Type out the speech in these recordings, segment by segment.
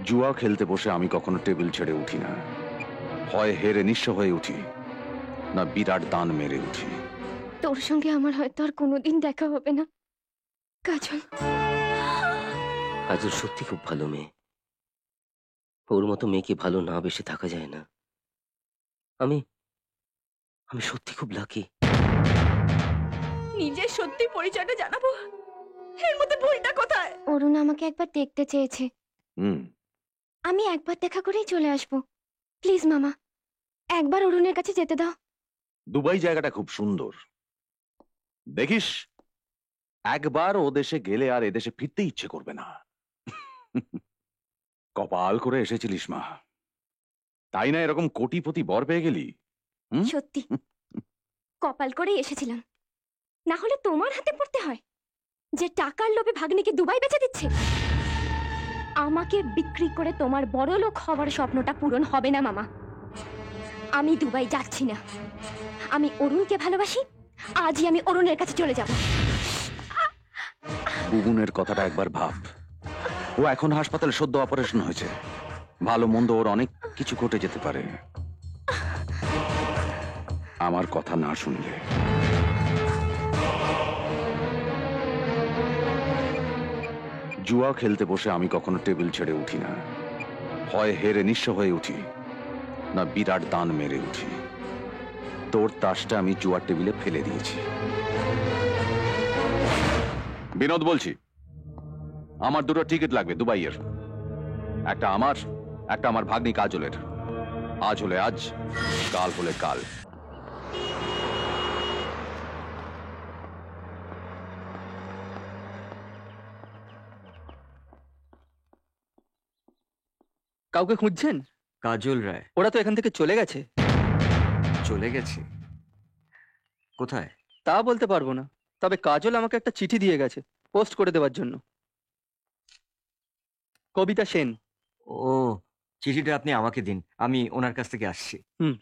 জুয়া খেলতে বসে আমি কখনো টেবিল ছেড়ে উঠি না। হয় হেরে নিঃস্ব হয়ে উঠি, না বিরাট দান মেরে উঠি। তোর সঙ্গে আমার হয়তো আর কোনোদিন দেখা হবে না কাজল। কাজল সত্যি খুব ভালো মেয়ে। ওর মতো মেয়েকে ভালো না বেশি থাকা যায় না। আমি আমি সত্যি খুব লাকি। নিজের সত্যি পরিচয়টা জানাবো, এর মধ্যে ভুলটা কোথায়? অরুণ আমাকে একবার দেখতে চেয়েছে। হুম। আমি একবার দেখা করেই চলে আসবো। প্লিজ মামা, একবার অরুণের কাছে যেতে দাও। দুবাই জায়গাটা খুব সুন্দর, দেখিস একবার ও দেশে গেলে আর এদেশে ফিরতে ইচ্ছে করবে না। কপাল করে এসেছিলিস মা, তাই না এরকম কোটিপতি বর পেয়ে গেলি। সত্যি কপাল করেই এসেছিলাম, না হলে তোমার হাতে পড়তে হয় যে টাকার লোভে ভাগ্নিকে দুবাই বেচে দিচ্ছে। আমাকে বিক্রি করে তোমার বড় লোক হওয়ার স্বপ্নটা পূরণ হবে না মামা। আমি দুবাই যাচ্ছি না। আমি অরুণকে ভালোবাসি, আজই আমি অরুণের কাছে চলে যাব। বুবুনের কথাটা একবার ভাব। ও এখন হাসপাতালে সদ্য অপারেশন হয়েছে, ভালো মন্দ ওর অনেক কিছু ঘটে যেতে পারে আমার কথা না শুনলে। জুয়া খেলতে বসে আমি কখনো টেবিল ছেড়ে উঠি না। হয় হেরে নিঃস্ব হয়ে উঠি, না বিরাট দান মেরে উঠি। তোর তাসটা আমি জুয়ার টেবিলে ফেলে দিয়েছি। বিনোদ বলছি, আমার দুটো টিকিট লাগবে দুবাইয়ের। একটা আমার ভাগ্নি কাজলের। আজ হলে আজ, কাল হলে কাল। কাউকে খুঁজছেন? কাজল রায় ওরা তো এখান থেকে চলে গেছে। চলে গেছে কোথায়? তা বলতে পারবো না, তবে কাজল আমাকে একটা চিঠি দিয়ে গেছে পোস্ট করে দেওয়ার জন্য। কবিতা সেন। ও, চিঠিটা আপনি আমাকে দিন, আমি ওনার কাছ থেকে আসছি। হুম।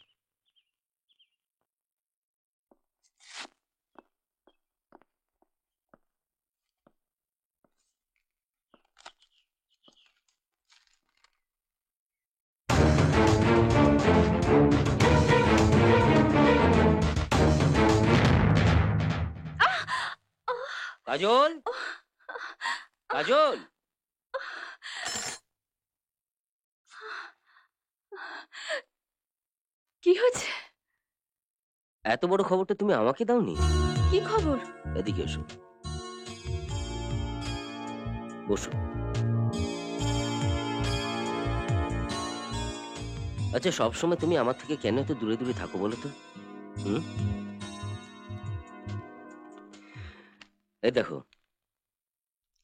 কাজল, কাজল, কি হয়েছে? এত বড় খবরটা তুমি আমাকে দাওনি? কি খবর? এদিকে এসো, বসো। আচ্ছা, সবসময় তুমি আমার থেকে কেন এত দূরে দূরে থাকো বলো তো? হুম? এই দেখো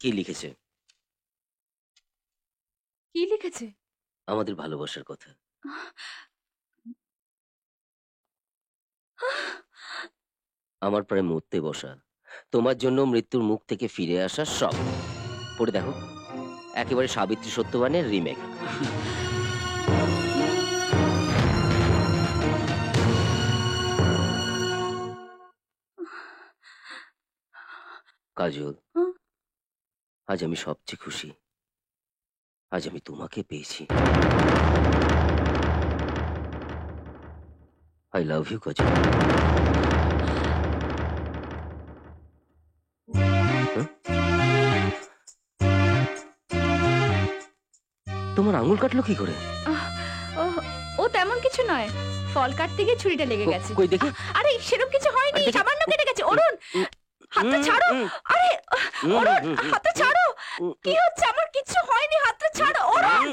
কি লিখেছে, কি লিখেছে? আমাদের ভালোবাসার কথা। আমার প্রায় মরতে বসা, তোমার জন্য মৃত্যুর মুখ থেকে ফিরে আসা, সব পড়ে দেখো। একেবারে সাবিত্রী সত্যবানের রিমেক। কাজল, আজ আমি সবচেয়ে খুশি। আজ আমি তোমাকে পেয়েছি। আই লাভ ইউ কাজল। তোমার আঙুল কাটলো কি করে? ও ও তেমন কিছু নয়, ফল কাটতে গিয়ে ছুরিটা লেগে গেছে। কই দেখি। আরে সেরকম কিছু হয়নি, আরে দেখি। সামান্য কেটে গেছে। অরুণ, হাতটা ছাড়ো। আরে অরুণ, হাতটা ছাড়ো। কি হচ্ছে? আমার কিছু হয়নি, হাতটা ছাড়ো অরুণ।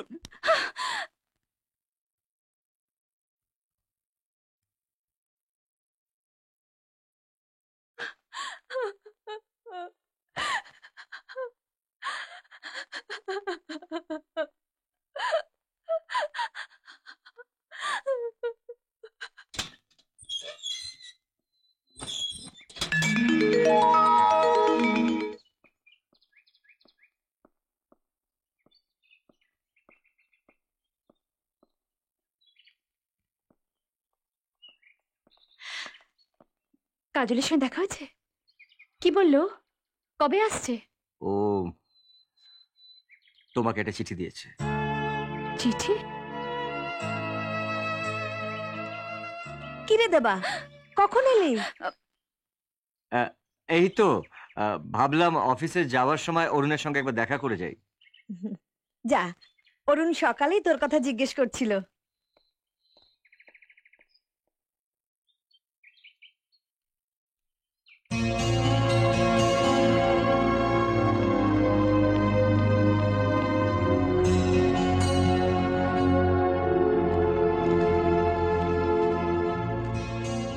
কাজলের সঙ্গে দেখা হয়েছে? কি বললো? কবে আসছে? ও তোমাকে একটা চিঠি দিয়েছে। চিঠি? কিরে দেবা, কখন এলি? এই তো ভাবলাম অফিসে যাওয়ার সময় অরুণের সঙ্গে একবার দেখা করে যাই। যা, অরুণ সকালেই তোর কথা জিজ্ঞেস করছিল।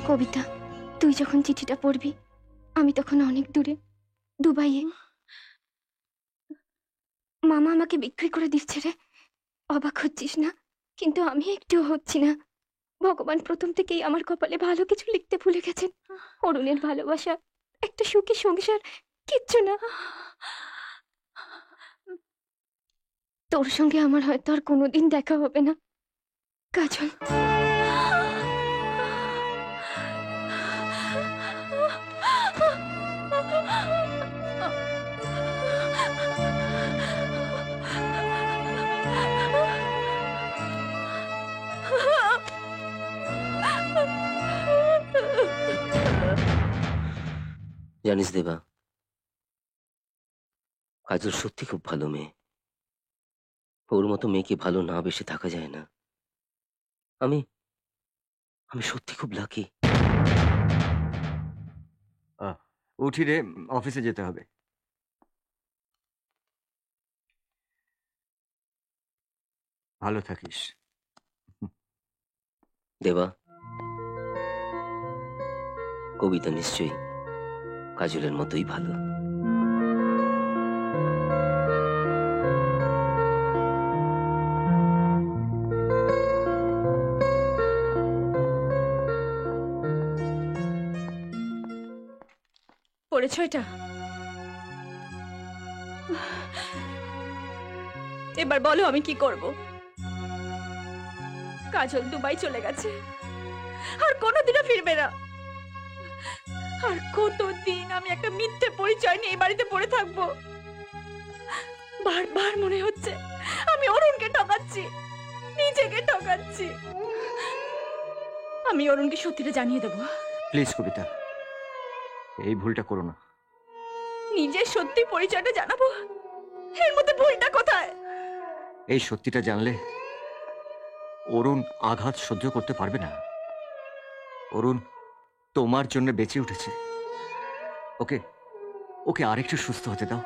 কবিতা, তুই যখন চিঠিটা পড়বি আমি তখন অনেক দূরে, দুবাইয়ে। মামা আমাকে বিক্রি করে দিচ্ছে রে। অবাক হচ্ছিস না? কিন্তু আমি একটুও হচ্ছি না। ভগবান প্রথম থেকেই আমার কপালে ভালো কিছু লিখতে ভুলে গেছেন। অরুণের ভালোবাসা, একটা সুখী সংসার, কিচ্ছু না। তোর সঙ্গে আমার হয়তো আর কোনোদিন দেখা হবে না, কাজল। জানিস দেবা, কাজল সত্যি খুব ভালো মেয়ে। ওর মতো মেয়েকে ভালো না বেশি থাকা যায় না। আমি আমি সত্যি খুব লাকি। উঠি রে, অফিসে যেতে হবে। ভালো থাকিস। দেবা, কবিতা নিশ্চয়ই কাজলের মতোই ভালো। পড়েছ এটা? এবার বলো আমি কি করব? কাজল দুবাই চলে গেছে, আর কোনোদিনও ফিরবে না। আর কতদিন আমি একটা মিথ্যে পরিচয় নিয়ে এই বাড়িতে পড়ে থাকবো? বারবার মনে হচ্ছে আমি অরুণকে ঠকাচ্ছি, নিজেকে ঠকাচ্ছি। আমি অরুণকে সত্যিটা জানিয়ে দেবো। প্লিজ কবিতা, এই ভুলটা করো না। নিজের সত্যি পরিচয়টা জানাবো, এর মধ্যে ভুলটা কোথায়? এই সত্যিটা জানলে অরুণ আঘাত সহ্য করতে পারবে না। অরুণ তোমার জন্য বেঁচে উঠেছে। ওকে ওকে আরেকটু সুস্থ হতে দাও।